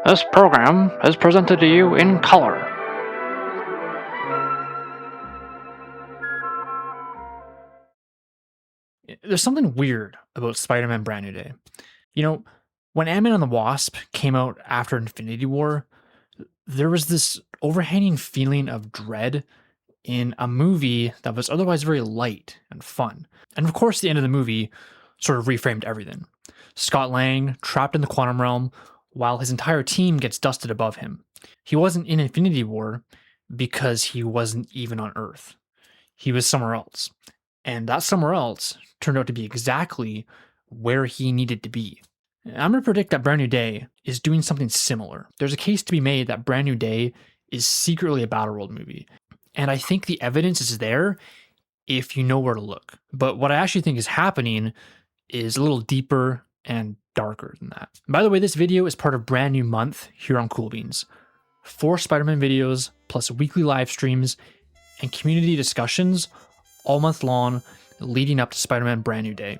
This program is presented to you in color. There's something weird about Spider-Man Brand New Day. You know, when Ant-Man and the Wasp came out after Infinity War, there was this overhanging feeling of dread in a movie that was otherwise very light and fun. And of course, the end of the movie sort of reframed everything. Scott Lang trapped in the quantum realm while his entire team gets dusted above him. He wasn't in Infinity War because he wasn't even on Earth. He was somewhere else. And that somewhere else turned out to be exactly where he needed to be. I'm going to predict that Brand New Day is doing something similar. There's a case to be made that Brand New Day is secretly a Battleworld movie. And I think the evidence is there if you know where to look. But what I actually think is happening is a little deeper and darker than that. And by the way, this video is part of Brand New Month here on Cool Beans. 4 Spider-Man videos, plus weekly live streams and community discussions all month long leading up to Spider-Man Brand New Day.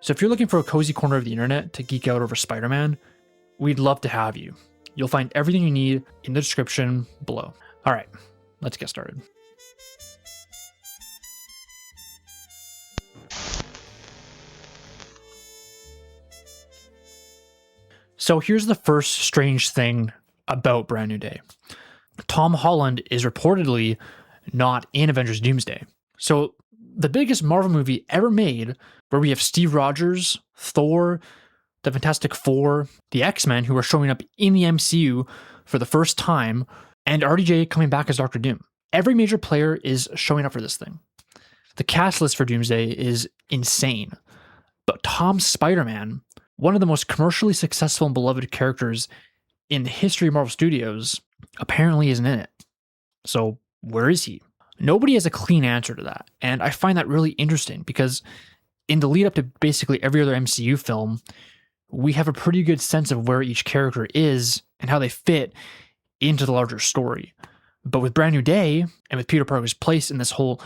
So if you're looking for a cozy corner of the internet to geek out over Spider-Man, we'd love to have you. You'll find everything you need in the description below. All right, let's get started. So here's the first strange thing about Brand New Day. Tom Holland is reportedly not in Avengers Doomsday. So the biggest Marvel movie ever made, where we have Steve Rogers, Thor, the Fantastic Four, the X-Men who are showing up in the MCU for the first time, and RDJ coming back as Doctor Doom. Every major player is showing up for this thing. The cast list for Doomsday is insane. But Tom's Spider-Man, one of the most commercially successful and beloved characters in the history of Marvel Studios, apparently isn't in it. So where is he? Nobody has a clean answer to that. And I find that really interesting because in the lead up to basically every other MCU film, we have a pretty good sense of where each character is and how they fit into the larger story. But with Brand New Day and with Peter Parker's place in this whole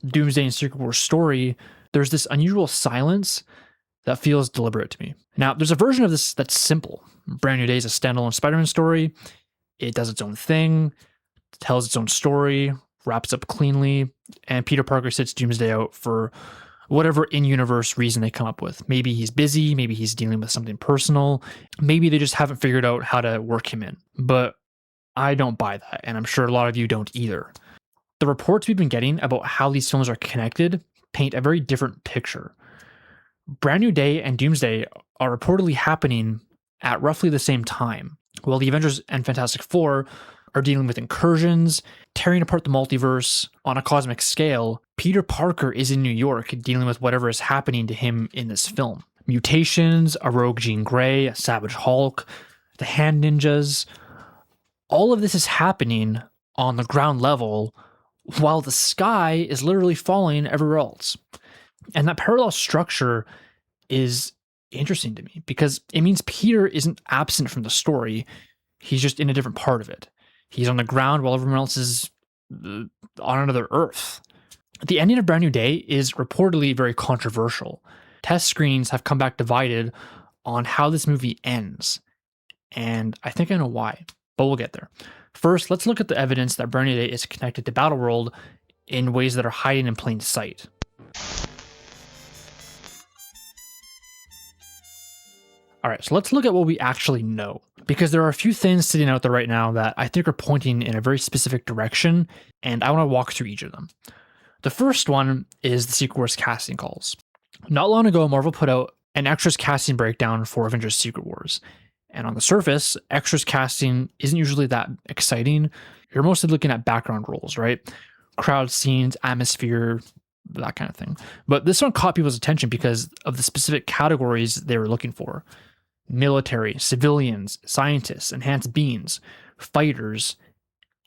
Doomsday and Secret Wars story, there's this unusual silence that feels deliberate to me. Now, there's a version of this that's simple. Brand New Day is a standalone Spider-Man story. It does its own thing, tells its own story, wraps up cleanly, and Peter Parker sits Doomsday out for whatever in-universe reason they come up with. Maybe he's busy, maybe he's dealing with something personal, maybe they just haven't figured out how to work him in. But I don't buy that, and I'm sure a lot of you don't either. The reports we've been getting about how these films are connected paint a very different picture. Brand New Day and Doomsday are reportedly happening at roughly the same time, while the Avengers and Fantastic Four are dealing with incursions, tearing apart the multiverse on a cosmic scale. Peter Parker is in New York dealing with whatever is happening to him in this film. Mutations, a rogue Jean Grey, a Savage Hulk, the Hand Ninjas. All of this is happening on the ground level while the sky is literally falling everywhere else. And that parallel structure is interesting to me because it means Peter isn't absent from the story. He's just in a different part of it. He's on the ground while everyone else is on another Earth. The ending of Brand New Day is reportedly very controversial. Test screenings have come back divided on how this movie ends. And I think I know why, but we'll get there. First, let's look at the evidence that Brand New Day is connected to Battleworld in ways that are hiding in plain sight. All right, so let's look at what we actually know, because there are a few things sitting out there right now that I think are pointing in a very specific direction, and I want to walk through each of them. The first one is the Secret Wars casting calls. Not long ago, Marvel put out an extras casting breakdown for Avengers Secret Wars, and on the surface, extras casting isn't usually that exciting. You're mostly looking at background roles, right? Crowd scenes, atmosphere, that kind of thing. But this one caught people's attention because of the specific categories they were looking for. Military, civilians, scientists, enhanced beings, fighters,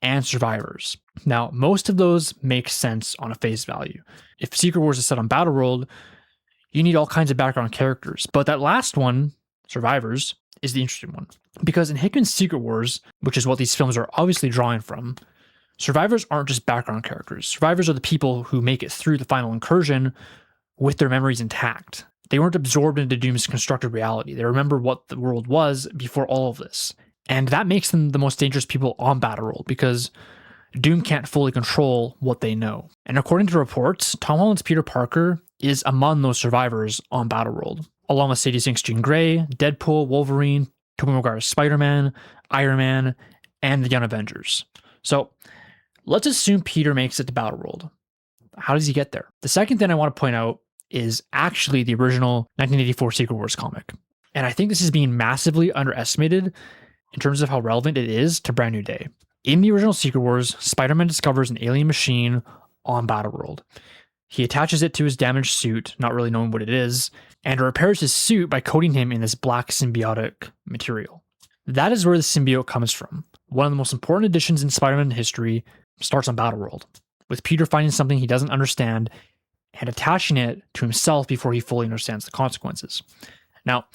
and survivors. Now, most of those make sense on a face value. If Secret Wars is set on Battleworld, you need all kinds of background characters. But that last one, survivors, is the interesting one. Because in Hickman's Secret Wars, which is what these films are obviously drawing from, survivors aren't just background characters. Survivors are the people who make it through the final incursion with their memories intact. They weren't absorbed into Doom's constructed reality. They remember what the world was before all of this. And that makes them the most dangerous people on Battleworld because Doom can't fully control what they know. And according to reports, Tom Holland's Peter Parker is among those survivors on Battleworld, along with Sadie Sink's Jean Grey, Deadpool, Wolverine, Tobey Maguire's Spider-Man, Iron Man, and the Young Avengers. So let's assume Peter makes it to Battleworld. How does he get there? The second thing I want to point out is actually the original 1984 Secret Wars comic. And I think this is being massively underestimated in terms of how relevant it is to Brand New Day. In the original Secret Wars, Spider-Man discovers an alien machine on Battleworld. He attaches it to his damaged suit, not really knowing what it is, and repairs his suit by coating him in this black symbiotic material. That is where the symbiote comes from. One of the most important additions in Spider-Man history starts on Battleworld, with Peter finding something he doesn't understand and attaching it to himself before he fully understands the consequences. Now,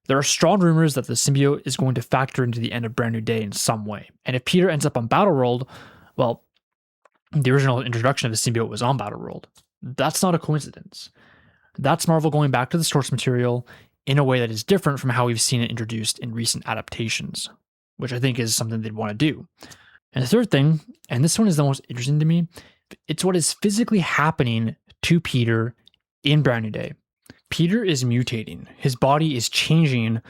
there are strong rumors that the symbiote is going to factor into the end of Brand New Day in some way. And if Peter ends up on Battleworld, well, the original introduction of the symbiote was on Battleworld. That's not a coincidence. That's Marvel going back to the source material in a way that is different from how we've seen it introduced in recent adaptations, which I think is something they'd want to do. And the third thing, and this one is the most interesting to me, it's what is physically happening to Peter in Brand New Day. Peter is mutating. His body is changing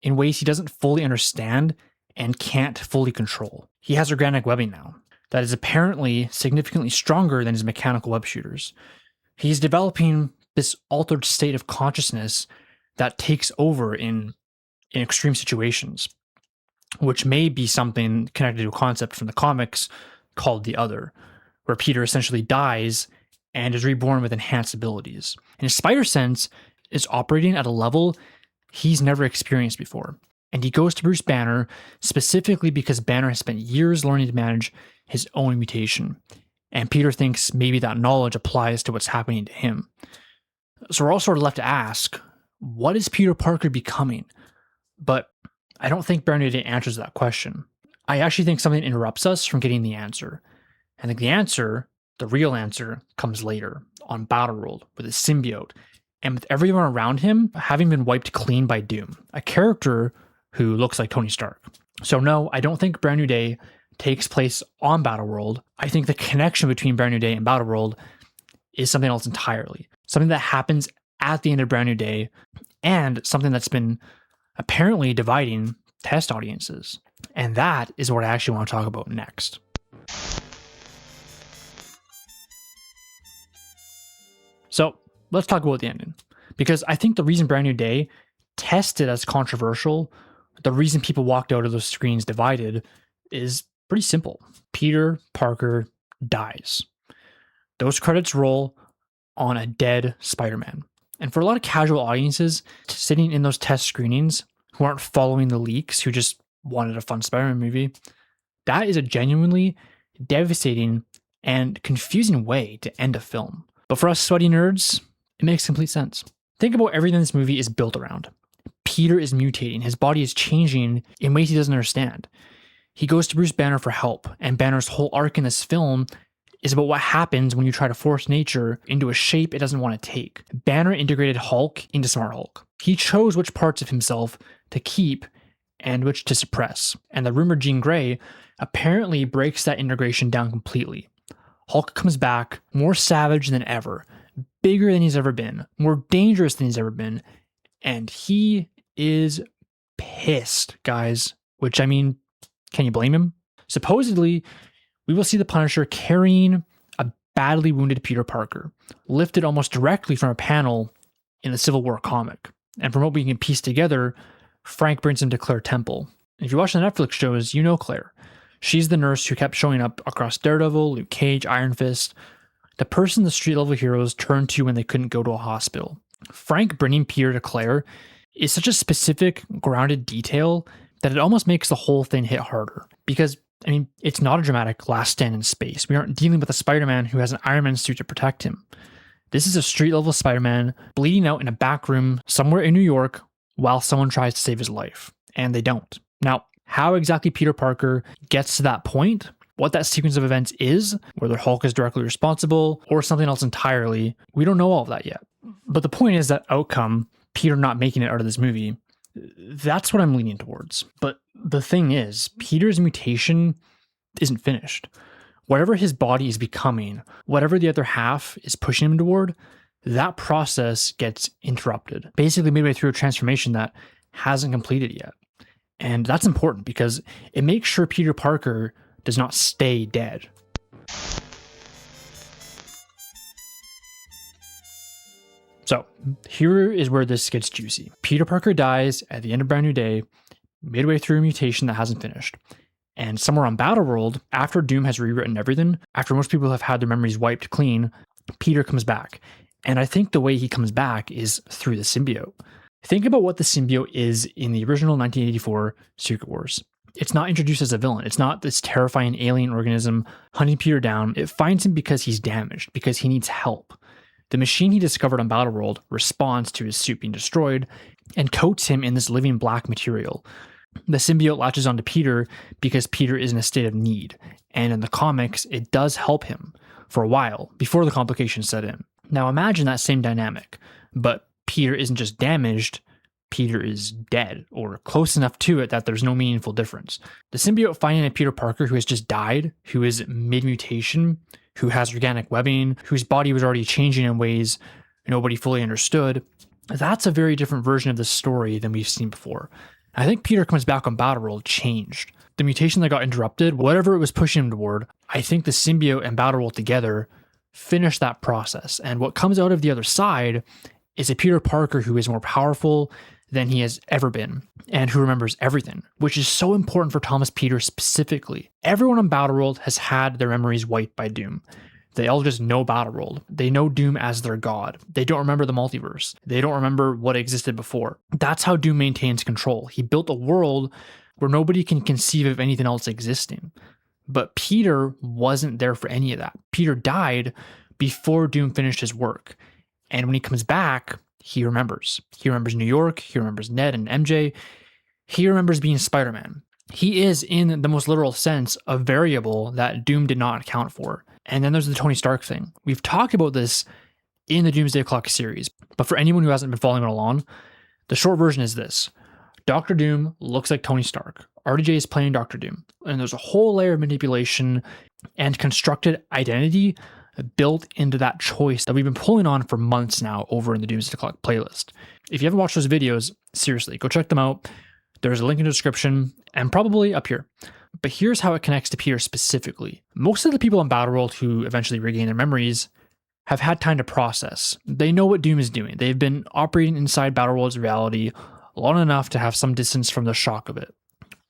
in ways he doesn't fully understand and can't fully control. He has organic webbing now that is apparently significantly stronger than his mechanical web shooters. He's developing this altered state of consciousness that takes over in extreme situations, which may be something connected to a concept from the comics called The Other, where Peter essentially dies and is reborn with enhanced abilities. And his spider sense is operating at a level he's never experienced before. And he goes to Bruce Banner specifically because Banner has spent years learning to manage his own mutation. And Peter thinks maybe that knowledge applies to what's happening to him. So we're all sort of left to ask, what is Peter Parker becoming? But I don't think Brand New Day answers that question. I actually think something interrupts us from getting the answer. I think the answer, the real answer, comes later on Battleworld with his symbiote and with everyone around him having been wiped clean by Doom, a character who looks like Tony Stark. So no, I don't think Brand New Day takes place on Battleworld. I think the connection between Brand New Day and Battleworld is something else entirely. Something that happens at the end of Brand New Day and something that's been apparently dividing test audiences. And that is what I actually want to talk about next. So let's talk about the ending, because I think the reason Brand New Day tested as controversial, the reason people walked out of those screens divided, is pretty simple. Peter Parker dies. Those credits roll on a dead Spider-Man. And for a lot of casual audiences sitting in those test screenings who aren't following the leaks, who just wanted a fun Spider-Man movie, that is a genuinely devastating and confusing way to end a film. But for us sweaty nerds, it makes complete sense. Think about everything this movie is built around. Peter is mutating. His body is changing in ways he doesn't understand. He goes to Bruce Banner for help, and Banner's whole arc in this film is about what happens when you try to force nature into a shape it doesn't want to take. Banner integrated Hulk into Smart Hulk. He chose which parts of himself to keep and which to suppress. And the rumored Jean Grey apparently breaks that integration down completely. Hulk comes back more savage than ever, bigger than he's ever been, more dangerous than he's ever been, and he is pissed, guys. Which, I mean, can you blame him? Supposedly, we will see the Punisher carrying a badly wounded Peter Parker, lifted almost directly from a panel in the Civil War comic. And from what we can piece together, Frank brings him to Claire Temple. And if you watch the Netflix shows, you know Claire. She's the nurse who kept showing up across Daredevil, Luke Cage, Iron Fist, the person the street-level heroes turned to when they couldn't go to a hospital. Frank bringing Peter to Claire is such a specific, grounded detail that it almost makes the whole thing hit harder. Because, I mean, it's not a dramatic last stand in space. We aren't dealing with a Spider-Man who has an Iron Man suit to protect him. This is a street-level Spider-Man bleeding out in a back room somewhere in New York while someone tries to save his life. And they don't. Now, how exactly Peter Parker gets to that point, what that sequence of events is, whether Hulk is directly responsible or something else entirely, we don't know all of that yet. But the point is that outcome, Peter not making it out of this movie, that's what I'm leaning towards. But the thing is, Peter's mutation isn't finished. Whatever his body is becoming, whatever the other half is pushing him toward, that process gets interrupted, basically midway through a transformation that hasn't completed yet. And that's important because it makes sure Peter Parker does not stay dead. So here is where this gets juicy. Peter Parker dies at the end of Brand New Day, midway through a mutation that hasn't finished. And somewhere on Battleworld, after Doom has rewritten everything, after most people have had their memories wiped clean, Peter comes back. And I think the way he comes back is through the symbiote. Think about what the symbiote is in the original 1984 Secret Wars. It's not introduced as a villain. It's not this terrifying alien organism hunting Peter down. It finds him because he's damaged, because he needs help. The machine he discovered on Battleworld responds to his suit being destroyed and coats him in this living black material. The symbiote latches onto Peter because Peter is in a state of need, and in the comics, it does help him for a while before the complications set in. Now imagine that same dynamic, but Peter isn't just damaged, Peter is dead, or close enough to it that there's no meaningful difference. The symbiote finding a Peter Parker who has just died, who is mid-mutation, who has organic webbing, whose body was already changing in ways nobody fully understood, that's a very different version of the story than we've seen before. I think Peter comes back on Battleworld changed. The mutation that got interrupted, whatever it was pushing him toward, I think the symbiote and Battleworld together finish that process. And what comes out of the other side is a Peter Parker who is more powerful than he has ever been and who remembers everything, which is so important for Thomas Peter specifically. Everyone on Battleworld has had their memories wiped by Doom. They all just know Battleworld. They know Doom as their god. They don't remember the multiverse. They don't remember what existed before. That's how Doom maintains control. He built a world where nobody can conceive of anything else existing. But Peter wasn't there for any of that. Peter died before Doom finished his work. And when he comes back, he remembers. He remembers New York. He remembers Ned and MJ. He remembers being Spider-Man. He is, in the most literal sense, a variable that Doom did not account for. And then there's the Tony Stark thing. We've talked about this in the Doomsday Clock series, but for anyone who hasn't been following it along, the short version is this. Dr. Doom looks like Tony Stark. RDJ is playing Dr. Doom. And there's a whole layer of manipulation and constructed identity built into that choice that we've been pulling on for months now over in the Doomsday Clock playlist. If you haven't watched those videos, seriously, go check them out. There's a link in the description and probably up here. But here's how it connects to Peter specifically. Most of the people on Battleworld who eventually regain their memories have had time to process. They know what Doom is doing. They've been operating inside Battleworld's reality long enough to have some distance from the shock of it.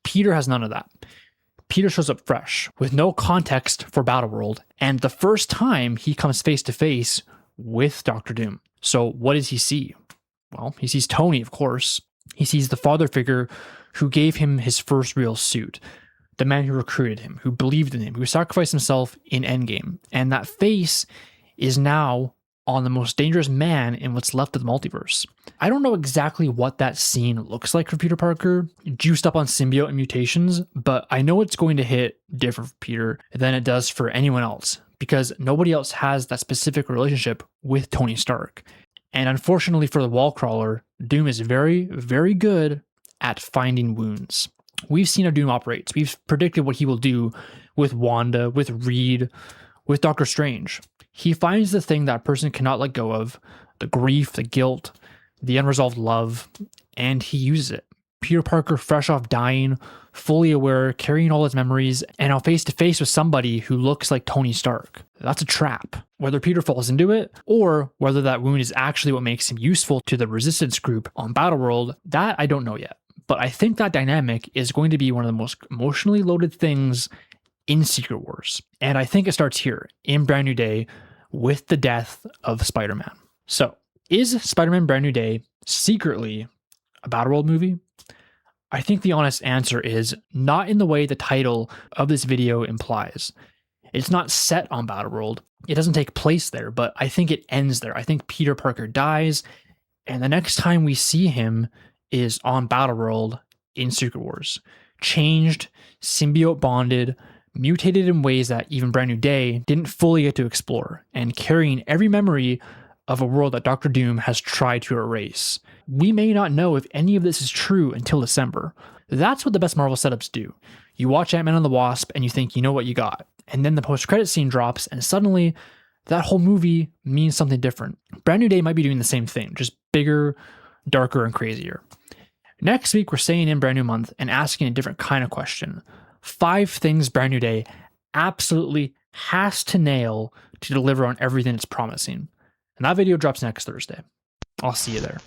Peter has none of that. Peter shows up fresh, with no context for Battleworld, and the first time he comes face to face with Dr. Doom. So what does he see? Well, he sees Tony, of course. He sees the father figure who gave him his first real suit, the man who recruited him, who believed in him, who sacrificed himself in Endgame. And that face is now on the most dangerous man in what's left of the multiverse. I don't know exactly what that scene looks like for Peter Parker, juiced up on symbiote and mutations, but I know it's going to hit different for Peter than it does for anyone else, because nobody else has that specific relationship with Tony Stark. And unfortunately for the Wallcrawler, Doom is very, very good at finding wounds. We've seen how Doom operates. We've predicted what he will do with Wanda, with Reed, with Doctor Strange. He finds the thing that a person cannot let go of, the grief, the guilt, the unresolved love, and he uses it. Peter Parker, fresh off dying, fully aware, carrying all his memories, and now face to face with somebody who looks like Tony Stark. That's a trap. Whether Peter falls into it, or whether that wound is actually what makes him useful to the Resistance group on Battleworld, that I don't know yet. But I think that dynamic is going to be one of the most emotionally loaded things in Secret Wars. And I think it starts here, in Brand New Day, with the death of Spider-Man. So, is Spider-Man Brand New Day secretly a Battleworld movie? I think the honest answer is not in the way the title of this video implies. It's not set on Battleworld. It doesn't take place there, but I think it ends there. I think Peter Parker dies, and the next time we see him is on Battleworld in Secret Wars. Changed, symbiote bonded, mutated in ways that even Brand New Day didn't fully get to explore, and carrying every memory of a world that Dr. Doom has tried to erase. We may not know if any of this is true until December, That's what the best Marvel setups do. You watch Ant-Man and the Wasp and you think you know what you got. And then the post-credit scene drops and suddenly that whole movie means something different. Brand New Day might be doing the same thing, just bigger, darker, and crazier. Next week, we're staying in Brand New Month and asking a different kind of question. 5 things Brand New Day absolutely has to nail to deliver on everything it's promising. And that video drops next Thursday. I'll see you there.